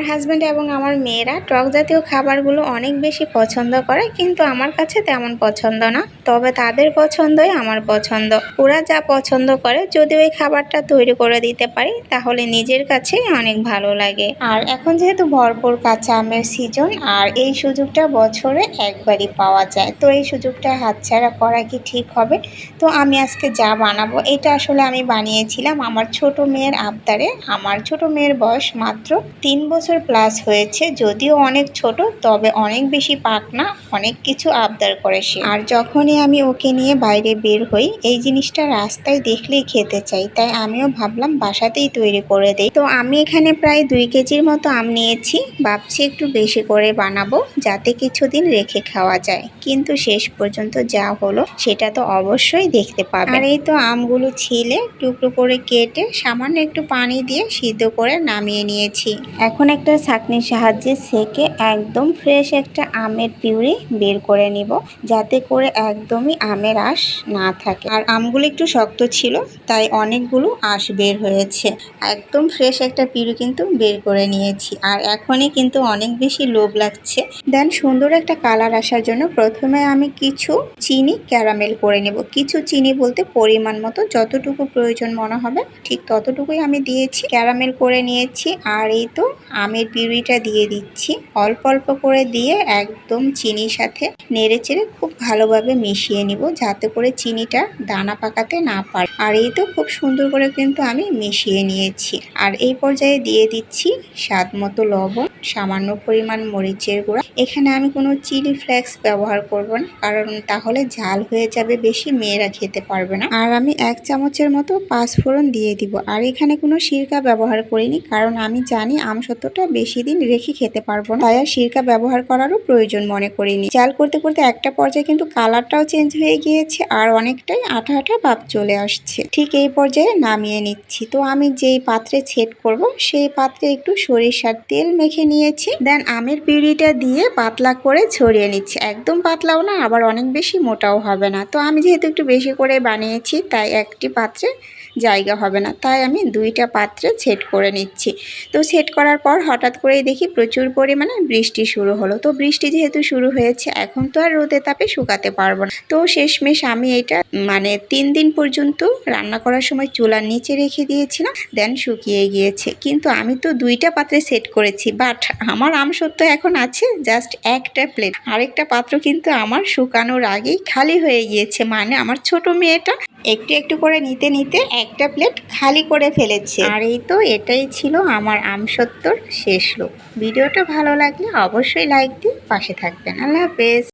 আমার হাজব্যান্ড এবং আমার মেয়েরা টক জাতীয় খাবারগুলো অনেক বেশি পছন্দ করে, কিন্তু আমার কাছে তেমন পছন্দ না। তবে তাদের পছন্দই আমার পছন্দ। ওরা যা পছন্দ করে যদি ওই খাবারটা তৈরি করে দিতে পারি তাহলে নিজের কাছেই অনেক ভালো লাগে। আর এখন যেহেতু ভরপুর কাঁচা আমের সিজন, আর এই সুযোগটা বছরে একবারই পাওয়া যায়, তো এই সুযোগটা হাতছাড়া করা কি ঠিক হবে? তো আমি আজকে যা বানাবো এটা আসলে আমি বানিয়েছিলাম আমার ছোট মেয়ের আবদারে। আমার ছোট মেয়ের বয়স মাত্র 3 বছর প্লাস হয়েছে, যদিও অনেক ছোট, তবে অনেক বেশি পাক না, অনেক কিছু আবদার করে সে। আর যখনই আমি ওকে নিয়ে বাইরে বের হই এই জিনিসটা রাস্তায় দেখলেই খেতে চাই, তাই আমিও ভাবলাম বাসাতেই তৈরি করে দেই। তো আমি এখানে প্রায় 2 কেজির মতো আম নিয়েছি, ভাবছি একটু বেশি করে বানাবো যাতে কিছুদিন রেখে খাওয়া যায়, কিন্তু শেষ পর্যন্ত যা হলো সেটা তো অবশ্যই দেখতে পাবে। আর এই তো আমগুলো ছিলে টুকরো করে কেটে সামান্য একটু পানি দিয়ে সিদ্ধ করে নামিয়ে নিয়েছি। এখন একটা ছাঁকনির সাহায্যে সেকে একদম ফ্রেশ একটা আমের পিউরি বের করে নিব, যাতে করে একদমই আমের আঁশ না থাকে। আর আমগুলো একটু শক্ত ছিল তাই অনেকগুলো আঁশ বের হয়েছে। একদম ফ্রেশ একটা পিউরি কিন্তু বের করে নিয়েছি। আর এখনই কিন্তু অনেক বেশি লোভ লাগছে। দেন সুন্দর একটা কালার আসার জন্য প্রথমে আমি কিছু চিনি ক্যারামেল করে নেব। কিছু চিনি বলতে পরিমাণ মতো, যতটুকু প্রয়োজন মনে হবে ঠিক ততটুকুই আমি দিয়েছি, ক্যারামেল করে নিয়েছি। আর এই তো আমের পিউরিটা দিয়ে দিচ্ছি, অল্প অল্প করে দিয়ে একদম চিনির সাথে নেড়ে চেড়ে খুব ভালোভাবে মিশিয়ে নিব, যাতে করে চিনিটা দানা পাকাতে না পারে। আর এই তো খুব সুন্দর করে কিন্তু আমি মিশিয়ে নিয়েছি। আর এই পর্যায়ে দিয়ে দিচ্ছি স্বাদ মতো লবণ, সামান্য পরিমাণ মরিচের গুঁড়া। এখানে আমি কোনো চিলি ফ্লেক্স ব্যবহার করব না, কারণ তাহলে ঝাল হয়ে যাবে বেশি, মেয়েরা খেতে পারবে না। আর আমি 1 চামচের মতো পাঁচফোড়ন দিয়ে দিব। আর এখানে কোনো সিরকা ব্যবহার করিনি, কারণ আমি জানি আমসত্ত্বটা বেশি দিন রেখে খেতে পারবো না, তাই আর সিরকা ব্যবহার করারও প্রয়োজন মনে করিনি। জাল করতে করতে একটা পর্যায়ে কিন্তু কালারটাও চেঞ্জ হয়ে গিয়েছে আর অনেকটাই আঠা আঠা ভাব চলে আসছে। ঠিক এই পর্যায়ে নামিয়ে নিচ্ছি। তো আমি যেই পাত্রে সেট করব সেই পাত্রে একটু সরিষার তেল মেখে নিয়েছি। দেন আমের পিউরিটা দিয়ে পাতলা করে ছড়িয়ে নিচ্ছি, একদম পাতলাও না আবার অনেক বেশি মোটাও হবে না। তো আমি যেহেতু একটু বেশি করে বানিয়েছি তাই একটি পাত্রে জায়গা হবে না, তাই আমি 2টা পাত্রে সেট করে নিচ্ছি। তো সেট করার পর হঠাৎ করেই দেখি প্রচুর পরিমাণে বৃষ্টি শুরু হলো। তো বৃষ্টি যেহেতু শুরু হয়েছে এখন তো আর রোদে তাপে শুকাতে পারবো না। তো শেষমেশ আমি এটা 3 দিন পর্যন্ত রান্না করার সময় চুলার নিচে রেখে দিয়েছিলাম, দেন শুকিয়ে গিয়েছে। কিন্তু আমি তো 2টা পাত্রে সেট করেছি, বাট আমার আমসত্ত্ব এখন আছে জাস্ট একটা প্লেট। আরেকটা পাত্র কিন্তু আমার শুকানোর আগেই খালি হয়ে গিয়েছে, মানে আমার ছোট মেয়েটা একটু একটু করে নিতে নিতে একটা প্লেট খালি করে ফেলেছে। আর এই তো এটাই ছিল আমার আমসত্ত্বর শেষ লুক। ভিডিওটা ভালো লাগলে অবশ্যই লাইক দিয়ে পাশে থাকবেন। আল্লাহ হাফেজ।